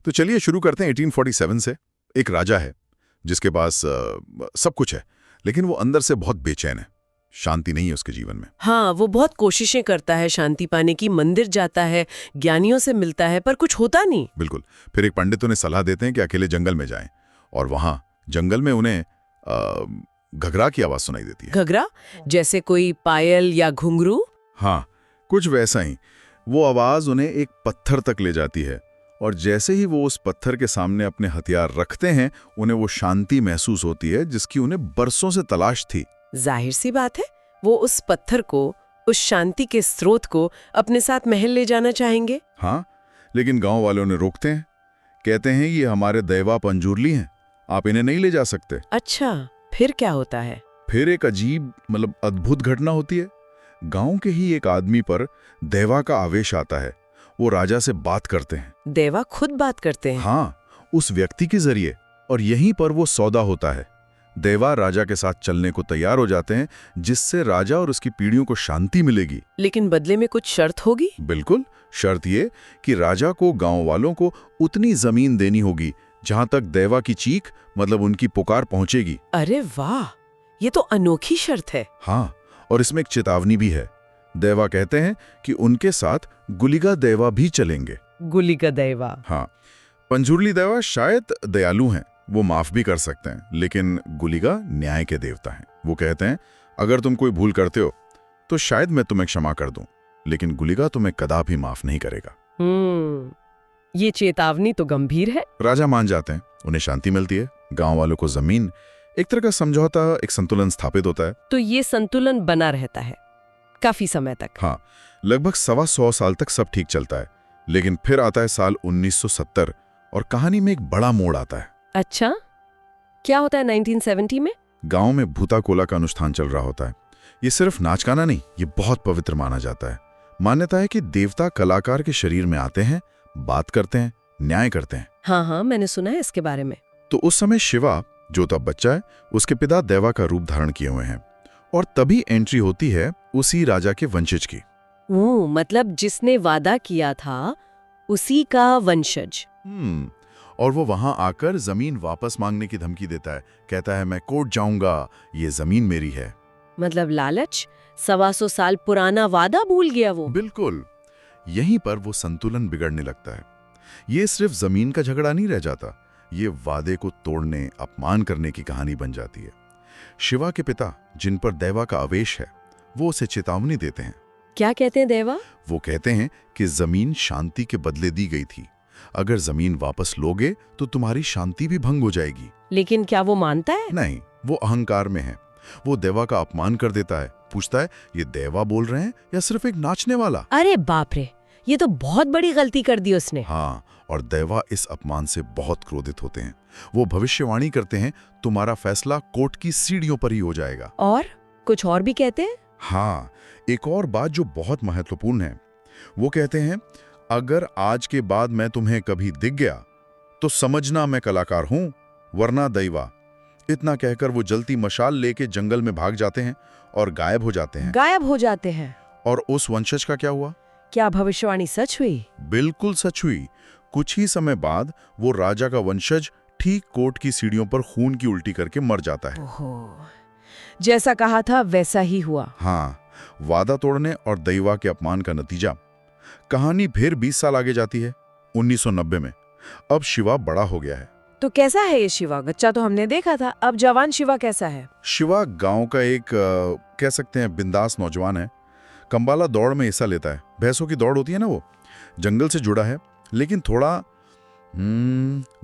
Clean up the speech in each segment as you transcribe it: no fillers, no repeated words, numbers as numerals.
तो चलिए शुरू करते हैं 1847 से। एक राजा है जिसके पास सब कुछ है, लेकिन वो अंदर से बहुत बेचैन है। शांति नहीं है उसके जीवन में। हाँ, वो बहुत कोशिशें करता है शांति पाने की, मंदिर जाता है, ज्ञानियों से मिलता है, पर कुछ होता नहीं। बिल्कुल। फिर एक पंडित उन्हें सलाह देते हैं कि अकेले जंगल में जाएं, और वहां जंगल में उन्हें घघरा की आवाज सुनाई देती है। घगरा? जैसे कोई पायल या घुंघरू? हाँ, कुछ वैसा ही। वो आवाज उन्हें एक पत्थर तक ले जाती है, और जैसे ही वो उस पत्थर के सामने अपने हथियार रखते हैं, उन्हें वो शांति महसूस होती है जिसकी उन्हें बरसों से तलाश थी। जाहिर सी बात है, वो उस पत्थर को, उस शांति के स्रोत को अपने साथ महल ले जाना चाहेंगे। हाँ, लेकिन गांव वालों ने रोकते हैं। कहते हैं ये हमारे दैवा पंजूरली हैं, आप इन्हें नहीं ले जा सकते। अच्छा, फिर क्या होता है? फिर एक अजीब अद्भुत घटना होती है। गांव के ही एक आदमी पर दैवा का आवेश आता है। वो राजा से बात करते हैं। देवा खुद बात करते हैं? हाँ, उस व्यक्ति के जरिए, और यहीं पर वो सौदा होता है। देवा राजा के साथ चलने को तैयार हो जाते हैं, जिससे राजा और उसकी पीढ़ियों को शांति मिलेगी। लेकिन बदले में कुछ शर्त होगी? बिल्कुल, शर्त ये कि राजा को गांव वालों को उतनी जमीन देनी होगी जहां तक देवा की चीख उनकी पुकार पहुंचेगी। अरे वाह, ये तो अनोखी शर्त है। हाँ, और इसमें एक चेतावनी भी है। देवा कहते हैं कि उनके साथ गुलिगा देवा भी चलेंगे। गुलिगा देवा? हाँ, पंजूरली देवा शायद दयालु हैं, वो माफ भी कर सकते हैं, लेकिन गुलिगा न्याय के देवता हैं। वो कहते हैं अगर तुम कोई भूल करते हो तो शायद मैं तुम्हें क्षमा कर दूं, लेकिन गुलिगा तुम्हें कदापि माफ नहीं करेगा। ये चेतावनी तो गंभीर है। राजा मान जाते हैं, उन्हें शांति मिलती है, गांव वालों को जमीन, एक तरह का समझौता, एक संतुलन स्थापित होता है। तो ये संतुलन बना रहता है काफी समय तक? हाँ, लगभग 125 साल तक सब ठीक चलता है। लेकिन फिर आता है साल 1970 और कहानी में एक बड़ा मोड़ आता है। अच्छा, क्या होता है 1970 में? गांव में भूता कोला का अनुष्ठान चल रहा होता है। ये सिर्फ नाच गाना नहीं, ये बहुत पवित्र माना जाता है। मान्यता है कि देवता कलाकार के शरीर में आते हैं, बात करते हैं, न्याय करते हैं। हाँ, मैंने सुना है इसके बारे में। तो उस समय शिवा, जो तब बच्चा है, उसके पिता देवा का रूप धारण किए हुए हैं, और तभी एंट्री होती है उसी राजा के वंशज की। मतलब जिसने वादा किया था उसी का वंशज। और वो वहां आकर जमीन वापस मांगने की धमकी देता है। कहता है मैं कोर्ट जाऊंगा, ये जमीन मेरी है। मतलब लालच? 125 साल पुराना वादा भूल गया वो? बिल्कुल। यहीं पर वो संतुलन बिगड़ने लगता है। ये सिर्फ जमीन का झगड़ा नहीं रह जाता, ये वादे को तोड़ने, अपमान करने की कहानी बन जाती है। शिवा के पिता, जिन पर देवा का आवेश है, वो उसे चेतावनी देते हैं। क्या कहते हैं देवा? वो कहते हैं कि जमीन शांति के बदले दी गई थी, अगर जमीन वापस लोगे तो तुम्हारी शांति भी भंग हो जाएगी। लेकिन क्या वो मानता है? नहीं, वो अहंकार में है। वो देवा का अपमान कर देता है, पूछता है ये देवा बोल रहे हैं या सिर्फ एक नाचने वाला। अरे बाप रे, ये तो बहुत बड़ी गलती कर दी उसने। हाँ, और देवा इस अपमान से बहुत क्रोधित होते हैं। वो भविष्यवाणी करते हैं तुम्हारा फैसला कोर्ट की सीढ़ियों पर ही हो जाएगा। और कुछ और भी कहते हैं? हाँ, एक और बात जो बहुत महत्वपूर्ण है। वो कहते हैं अगर आज के बाद मैं तुम्हें कभी दिख गया तो समझना मैं कलाकार हूं, वरना दैवा। इतना कहकर वो जलती मशाल लेके जंगल में भाग जाते हैं और गायब हो जाते हैं। गायब हो जाते हैं? और उस वंशज का क्या हुआ? क्या भविष्यवाणी सच हुई? बिल्कुल सच हुई। कुछ ही समय बाद वो राजा का वंशज ठीक कोर्ट की सीढ़ियों पर खून की उल्टी करके मर जाता है। ओहो, जैसा कहा था वैसा ही हुआ। हाँ, वादा तोड़ने और दैवा के अपमान का नतीजा। कहानी फिर 20 साल आगे जाती है, 1990 में। अब शिवा बड़ा हो गया है। तो कैसा है ये शिवा? बच्चा तो हमने देखा था, अब जवान शिवा कैसा है? शिवा गांव का एक कह सकते हैं बिंदास नौजवान है। कंबाला दौड़ में हिस्सा लेता है। भैंसों की दौड़ होती है ना, वो जंगल से जुड़ा है, लेकिन थोड़ा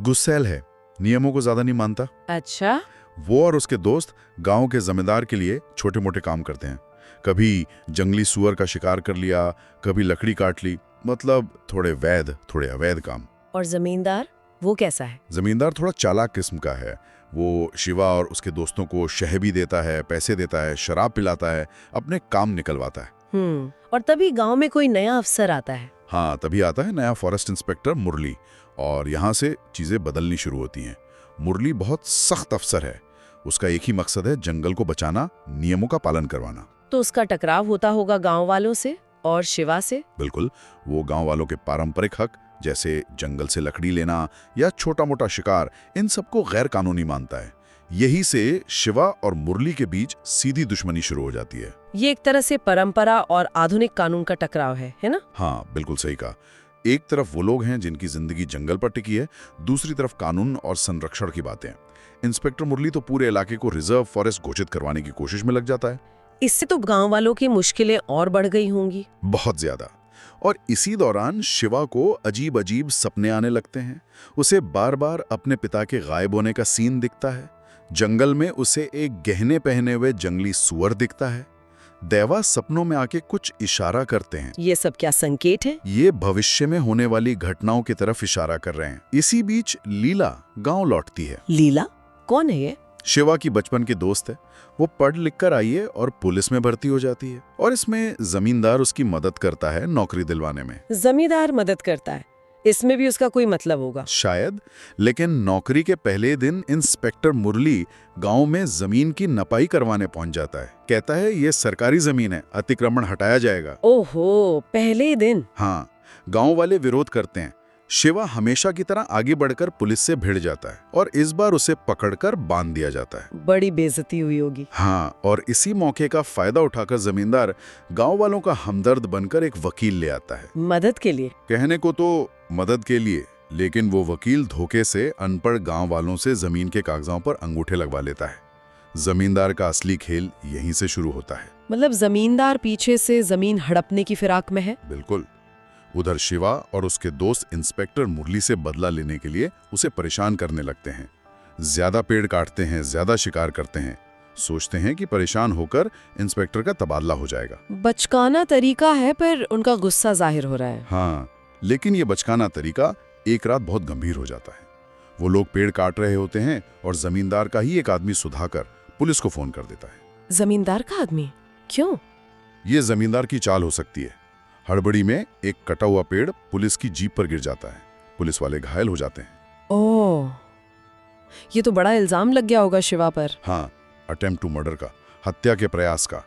गुस्सैल है, नियमों को ज्यादा नहीं मानता। अच्छा। वो और उसके दोस्त गांव के जमींदार के लिए छोटे मोटे काम करते हैं। कभी जंगली सुअर का शिकार कर लिया, कभी लकड़ी काट ली, थोड़े वैध थोड़े अवैध काम। और जमींदार, वो कैसा है? जमींदार थोड़ा चालाक किस्म का है। वो शिवा और उसके दोस्तों को शह भी देता है, पैसे देता है, शराब पिलाता है, अपने काम निकलवाता है। और तभी गांव में कोई नया अफसर आता है। हाँ, तभी आता है नया फॉरेस्ट इंस्पेक्टर मुरली, और यहाँ से चीजें बदलनी शुरू होती हैं। मुरली बहुत सख्त अफसर है। उसका एक ही मकसद है जंगल को बचाना, नियमों का पालन करवाना। तो उसका टकराव होता होगा गांव वालों से और शिवा से? बिल्कुल। वो गांव वालों के पारंपरिक हक जैसे जंगल से लकड़ी लेना या छोटा मोटा शिकार, इन सबको गैर कानूनी मानता है। यही से शिवा और मुरली के बीच सीधी दुश्मनी शुरू हो जाती है। ये एक तरह से परंपरा और आधुनिक कानून का टकराव है ना? हाँ, बिल्कुल सही कहा। एक तरफ वो लोग हैं जिनकी जिंदगी जंगल पर टिकी है, दूसरी तरफ कानून और संरक्षण की बातें। इंस्पेक्टर मुरली तो पूरे इलाके को रिजर्व फॉरेस्ट घोषित करवाने की कोशिश में लग जाता है। इससे तो गांव वालों की मुश्किलें और बढ़ गई होंगी। बहुत ज्यादा। और इसी दौरान शिवा को अजीब अजीब सपने आने लगते हैं। उसे बार बार अपने पिता के गायब होने का सीन दिखता है। जंगल में उसे एक गहने पहने हुए जंगली सुअर दिखता है। देवा सपनों में आके कुछ इशारा करते हैं। ये सब क्या संकेत है? ये भविष्य में होने वाली घटनाओं की तरफ इशारा कर रहे हैं। इसी बीच लीला गांव लौटती है। लीला कौन है ये? शिवा की बचपन की दोस्त है। वो पढ़ लिख कर आई है और पुलिस में भर्ती हो जाती है, और इसमें जमींदार उसकी मदद करता है नौकरी दिलवाने में। जमींदार मदद करता है, इसमें भी उसका कोई मतलब होगा शायद। लेकिन नौकरी के पहले दिन इंस्पेक्टर मुरली गांव में जमीन की नपाई करवाने पहुंच जाता है। कहता है ये सरकारी जमीन है, अतिक्रमण हटाया जाएगा। ओहो, पहले दिन। हाँ, गांव वाले विरोध करते हैं। शिवा हमेशा की तरह आगे बढ़कर पुलिस से भिड़ जाता है और इस बार उसे पकड़कर बांध दिया जाता है। बड़ी बेइज्जती हुई होगी। हाँ, और इसी मौके का फायदा उठाकर जमींदार गांव वालों का हमदर्द बनकर एक वकील ले आता है। मदद के लिए? कहने को तो मदद के लिए, लेकिन वो वकील धोखे से अनपढ़ गांव वालों से जमीन के कागजों पर अंगूठे लगवा लेता है। जमींदार का असली खेल यहीं से शुरू होता है। मतलब जमींदार पीछे से जमीन हड़पने की फिराक में है? बिल्कुल। उधर शिवा और उसके दोस्त इंस्पेक्टर मुरली से बदला लेने के लिए उसे परेशान करने लगते हैं। ज्यादा पेड़ काटते हैं, ज्यादा शिकार करते हैं। सोचते हैं कि परेशान होकर इंस्पेक्टर का तबादला हो जाएगा। बचकाना तरीका है, पर उनका गुस्सा जाहिर हो रहा है। हाँ, लेकिन ये बचकाना तरीका एक रात बहुत गंभीर हो जाता है। वो लोग पेड़ काट रहे होते हैं और जमींदार का ही एक आदमी सुधाकर पुलिस को फोन कर देता है। जमींदार का आदमी? क्यों? ये जमींदार की चाल हो सकती है। हड़बड़ी में एक कटा हुआ पेड़ पुलिस की जीप पर गिर जाता है। पुलिस वाले घायल हो जाते हैं। ओह, ये तो बड़ा इल्जाम लग गया होगा शिवा पर। हाँ, अटेम्प्ट टू मर्डर का, हत्या के प्रयास का।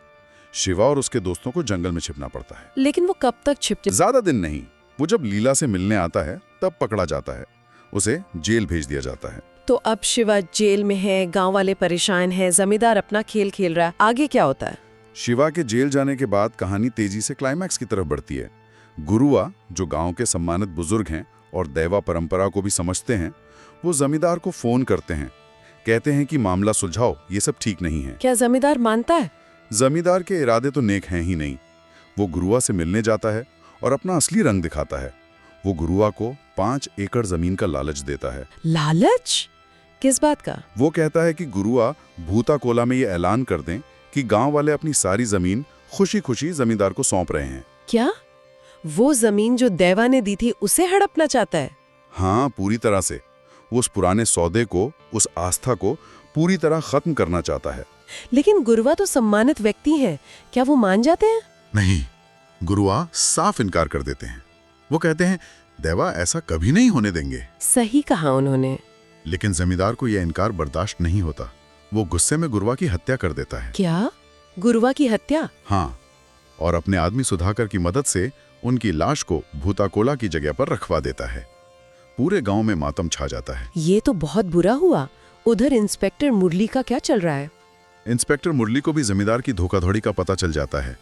शिवा और उसके दोस्तों को जंगल में छिपना पड़ता है। लेकिन वो कब तक छिप? ज्यादा दिन नहीं। वो जब लीला से मिलने आता है तब पकड़ा जाता है। उसे जेल भेज दिया जाता है। तो अब शिवा जेल में है, गांव वाले परेशान हैं, जमींदार अपना खेल खेल रहा है। आगे क्या होता है? शिवा के जेल जाने के बाद कहानी तेजी से क्लाइमैक्स की तरफ बढ़ती है। गुरुआ, जो गांव के सम्मानित बुजुर्ग हैं और दैवा परंपरा को भी समझते हैं, वो जमींदार को फोन करते हैं। कहते हैं कि मामला सुलझाओ, ये सब ठीक नहीं है। क्या जमींदार मानता है? जमींदार के इरादे तो नेक हैं ही नहीं। वो गुरुआ से मिलने जाता है और अपना असली रंग दिखाता है। वो गुरुआ को 5 एकड़ जमीन का लालच देता है। लालच? किस बात का? वो कहता है कि गुरुआ भूता कोला में ये ऐलान कर दें कि गांव वाले अपनी सारी जमीन खुशी खुशी जमींदार को सौंप रहे हैं। क्या वो जमीन जो देवा ने दी थी उसे हड़पना चाहता है? हाँ, पूरी तरह से। वो उस पुराने सौदे को, उस आस्था को पूरी तरह खत्म करना चाहता है। लेकिन गुरुआ तो सम्मानित व्यक्ति हैं, क्या वो मान जाते हैं? नहीं, गुरुआ साफ इनकार कर देते हैं। वो कहते हैं देवा ऐसा कभी नहीं होने देंगे। सही कहा उन्होंने। लेकिन जमींदार को यह इनकार बर्दाश्त नहीं होता। वो गुस्से में गुरुआ की हत्या कर देता है। क्या? गुरुआ की हत्या? हाँ, और अपने आदमी सुधाकर की मदद से उनकी लाश को भूताकोला की जगह पर रखवा देता है। पूरे गांव में मातम छा जाता है। ये तो बहुत बुरा हुआ। उधर इंस्पेक्टर मुरली का क्या चल रहा है? इंस्पेक्टर मुरली को भी जमींदार की धोखाधड़ी का पता चल जाता है।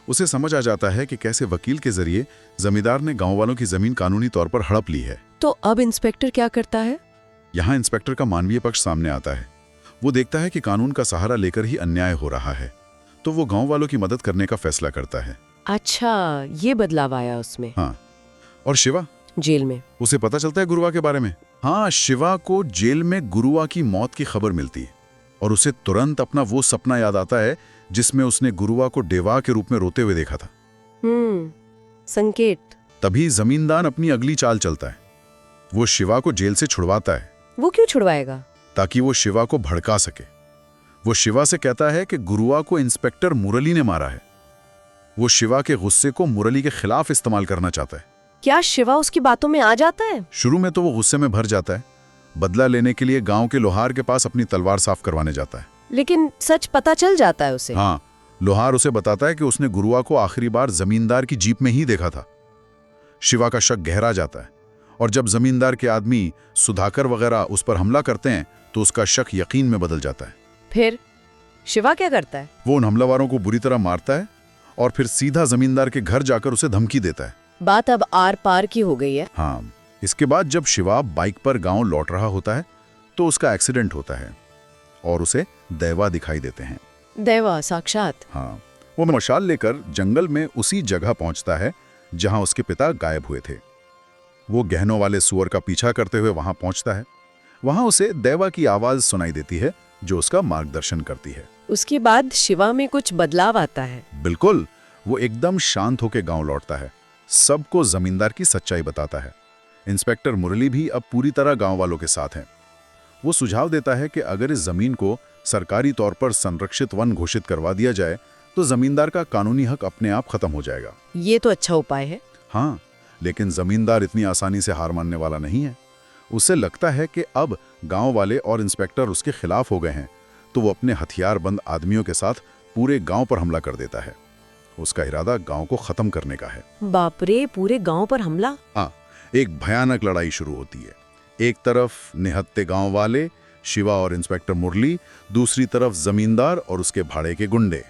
उसे समझ आ जाता है कि कैसे वकील के जरिए जमींदार ने गांव वालों की जमीन कानूनी तौर पर हड़प ली है। तो अब इंस्पेक्टर क्या करता है? यहाँ इंस्पेक्टर का मानवीय पक्ष सामने आता है। वो देखता है कि कानून का सहारा लेकर ही अन्याय हो रहा है, तो वो गांव वालों की मदद करने का फैसला करता है। अच्छा, ये बदलाव आया उसमें। हाँ, और शिवा जेल में उसे पता चलता है गुरुआ के बारे में। हाँ, शिवा को जेल में गुरुआ की मौत की खबर मिलती है और उसे तुरंत अपना वो सपना याद आता है जिसमें उसने गुरुआ को डेवा के रूप में रोते हुए देखा था। संकेत। तभी जमींदार अपनी अगली चाल चलता है। वो शिवा को जेल से छुड़वाता है। वो क्यों छुड़वाएगा? ताकि वो शिवा को भड़का सके। वो शिवा से कहता है कि गुरुआ को इंस्पेक्टर मुरली ने मारा है। वो शिवा के गुस्से को मुरली के खिलाफ इस्तेमाल करना चाहता है। क्या शिवा उसकी बातों में आ जाता है? शुरू में तो वो गुस्से में भर जाता है। बदला लेने के लिए गांव के लोहार के पास अपनी तलवार साफ करवाने जाता है। लेकिन सच पता चल जाता है उसे। हाँ, लोहार उसे बताता है कि उसने गुरुआ को आखिरी बार जमींदार की जीप में ही देखा था। शिवा का शक गहरा जाता है। और जब जमींदार के आदमी सुधाकर वगैरह उस पर हमला करते हैं तो उसका शक यकीन में बदल जाता है। फिर शिवा क्या करता है? वो उन हमलावरों को बुरी तरह मारता है और फिर सीधा जमींदार के घर जाकर उसे धमकी देता है। बात अब आर पार की हो गई है। हाँ, इसके बाद जब शिवा बाइक पर गांव लौट रहा होता है तो उसका एक्सीडेंट होता है और उसे दैवा दिखाई देते हैं। दैवा साक्षात? हाँ, वो मशाल लेकर जंगल में उसी जगह पहुंचता है जहां उसके पिता गायब हुए थे। वो गहनों वाले सुअर का पीछा करते हुए वहां पहुंचता है। वहां उसे दैवा की आवाज सुनाई देती है जो उसका मार्गदर्शन करती है। उसके बाद शिवा में कुछ बदलाव आता है। बिल्कुल, वो एकदम शांत होकर गांव लौटता है, सबको जमींदार की सच्चाई बताता है। इंस्पेक्टर मुरली भी अब पूरी तरह गांव वालों के साथ हैं। वो सुझाव देता है कि अगर इस जमीन को सरकारी तौर पर संरक्षित वन घोषित करवा दिया जाए तो जमींदार का कानूनी हक अपने आप खत्म हो जाएगा। ये तो अच्छा उपाय है। हाँ, लेकिन जमींदार इतनी आसानी से हार मानने वाला नहीं है। उसे लगता है कि अब गांव वाले और इंस्पेक्टर उसके खिलाफ हो गए हैं, तो वो अपने हथियारबंद आदमियों के साथ पूरे गांव पर हमला कर देता है। उसका इरादा गांव को खत्म करने का है। बाप रे, पूरे गांव पर हमला? हाँ, एक भयानक लड़ाई शुरू होती है। एक तरफ निहत्ते गांव वाले शिवा और इंस्पेक्टर मुरली, दूसरी तरफ जमींदार और उसके भाड़े के गुंडे।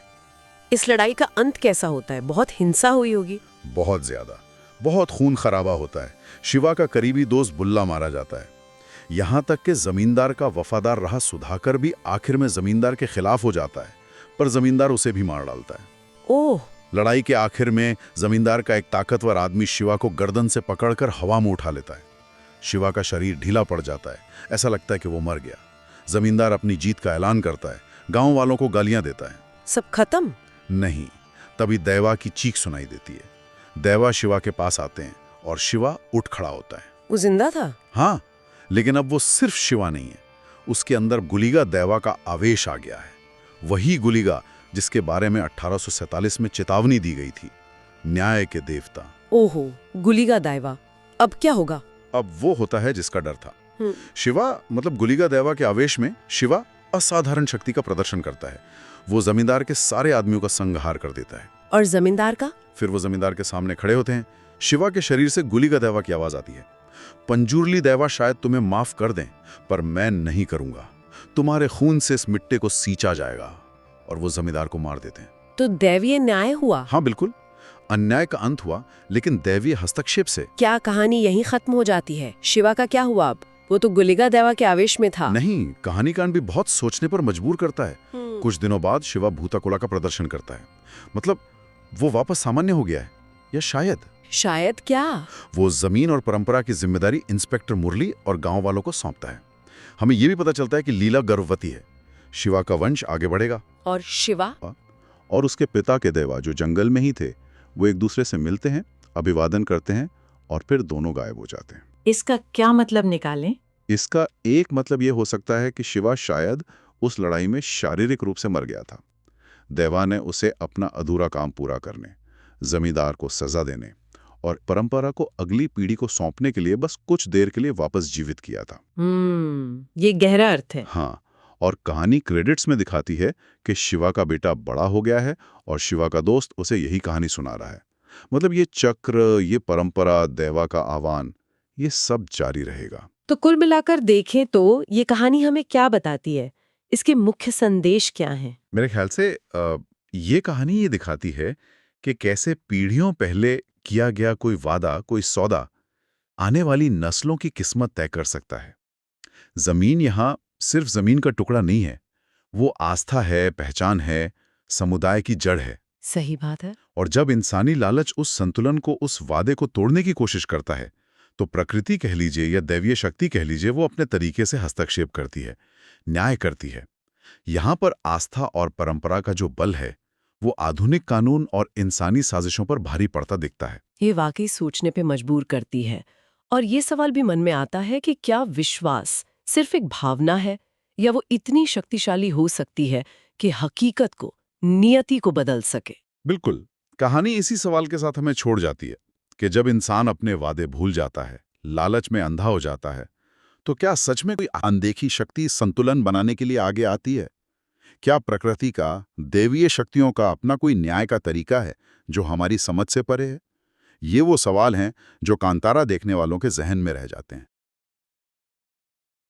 इस लड़ाई का अंत कैसा होता है? बहुत हिंसा हुई होगी। बहुत ज्यादा, बहुत खून खराबा होता है। शिवा का करीबी दोस्त बुल्ला मारा जाता है। यहां तक कि जमींदार का वफादार रहा सुधाकर भी आखिर में जमींदार के खिलाफ हो जाता है, पर जमींदार उसे भी मार डालता है। ओह! लड़ाई के आखिर में जमींदार का एक ताकतवर आदमी शिवा को गर्दन से पकड़कर हवा में उठा लेता है। शिवा का शरीर ढीला पड़ जाता है, ऐसा लगता है कि वो मर गया। जमींदार अपनी जीत का ऐलान करता है, गांव वालों को गालियां देता है। सब खत्म? नहीं, तभी दैवा की चीख सुनाई देती है। दैवा शिवा के पास आते हैं और शिवा उठ खड़ा होता है। वो जिंदा था? हाँ, लेकिन अब वो सिर्फ शिवा नहीं है, उसके अंदर गुलिगा दैवा का आवेश आ गया है। वही गुलिगा जिसके बारे में 1847 में चेतावनी दी गई थी, न्याय के देवता। ओहो, गुलिगा दैवा। अब क्या होगा? अब वो होता है जिसका डर था। शिवा मतलब गुलिगा दैवा के आवेश में शिवा असाधारण शक्ति का प्रदर्शन करता है। वो जमींदार के सारे आदमियों का संहार कर देता है। और जमींदार का? फिर वो जमींदार के सामने खड़े होते हैं। शिवा के शरीर से गुलिगा दैवा की आवाज आती है, पंजूरली दैवा शायद तुम्हें माफ कर दें, पर मैं नहीं करूंगा। तुम्हारे खून से इस मिट्टी को सींचा जाएगा। और वो जमींदार को मार देते हैं। तो दैवीय न्याय हुआ? हाँ बिल्कुल, अन्याय का अंत हुआ, लेकिन दैवीय हस्तक्षेप से। क्या कहानी यहीं खत्म हो जाती है? शिवा का क्या हुआ अब? वो तो गुलिगा दैवा के आवेश में था। नहीं, कहानी कांड भी बहुत सोचने पर मजबूर करता है। कुछ दिनों बाद शिवा भूताकोला का प्रदर्शन करता है। मतलब वो वापस सामान्य हो गया है, या शायद क्या? वो जमीन और परंपरा की जिम्मेदारी इंस्पेक्टर मुरली और गांव वालों को सौंपता है। हमें यह भी पता चलता है कि लीला गर्भवती है। शिवा का वंश आगे बढ़ेगा। और शिवा और उसके पिता के दैवा जो जंगल में ही थे, वो एक दूसरे से मिलते हैं, अभिवादन करते हैं और फिर दोनों गायब हो जाते हैं। इसका क्या मतलब निकालें? इसका एक मतलब यह हो सकता है कि शिवा शायद उस लड़ाई में शारीरिक रूप से मर गया था। दैवा ने उसे अपना अधूरा काम पूरा करने, जमींदार को सजा देने और परंपरा को अगली पीढ़ी को सौंपने के लिए बस कुछ देर के लिए वापस जीवित किया था। ये गहरा अर्थ है। हाँ, और कहानी क्रेडिट्स में दिखाती है कि शिवा का बेटा बड़ा हो गया है और शिवा का दोस्त उसे यही कहानी सुना रहा है। मतलब ये चक्र, ये परंपरा, दैवा का आह्वान, ये सब जारी रहेगा। तो कुल मिलाकर देखें तो ये कहानी हमें क्या बताती है? इसके मुख्य संदेश क्या हैं? मेरे ख्याल से ये कहानी ये दिखाती है कि कैसे पीढ़ियों पहले किया गया कोई वादा, कोई सौदा आने वाली नस्लों की किस्मत तय कर सकता है। जमीन यहाँ सिर्फ जमीन का टुकड़ा नहीं है, वो आस्था है, पहचान है, समुदाय की जड़ है। सही बात है। और जब इंसानी लालच उस संतुलन को, उस वादे को तोड़ने की कोशिश करता है, तो प्रकृति कह लीजिए या दैवीय शक्ति कह लीजिए, वो अपने तरीके से हस्तक्षेप करती है, न्याय करती है। यहाँ पर आस्था और परंपरा का जो बल है, वो आधुनिक कानून और इंसानी साजिशों पर भारी पड़ता दिखता है। ये वाकई सोचने पे मजबूर करती है। और ये सवाल भी मन में आता है कि क्या विश्वास सिर्फ एक भावना है, या वो इतनी शक्तिशाली हो सकती है कि हकीकत को, नियति को बदल सके? बिल्कुल, कहानी इसी सवाल के साथ हमें छोड़ जाती है कि जब इंसान अपने वादे भूल जाता है, लालच में अंधा हो जाता है, तो क्या सच में कोई अनदेखी शक्ति संतुलन बनाने के लिए आगे आती है? क्या प्रकृति का, दैवीय शक्तियों का अपना कोई न्याय का तरीका है जो हमारी समझ से परे है? ये वो सवाल हैं जो कांतारा देखने वालों के जहन में रह जाते हैं।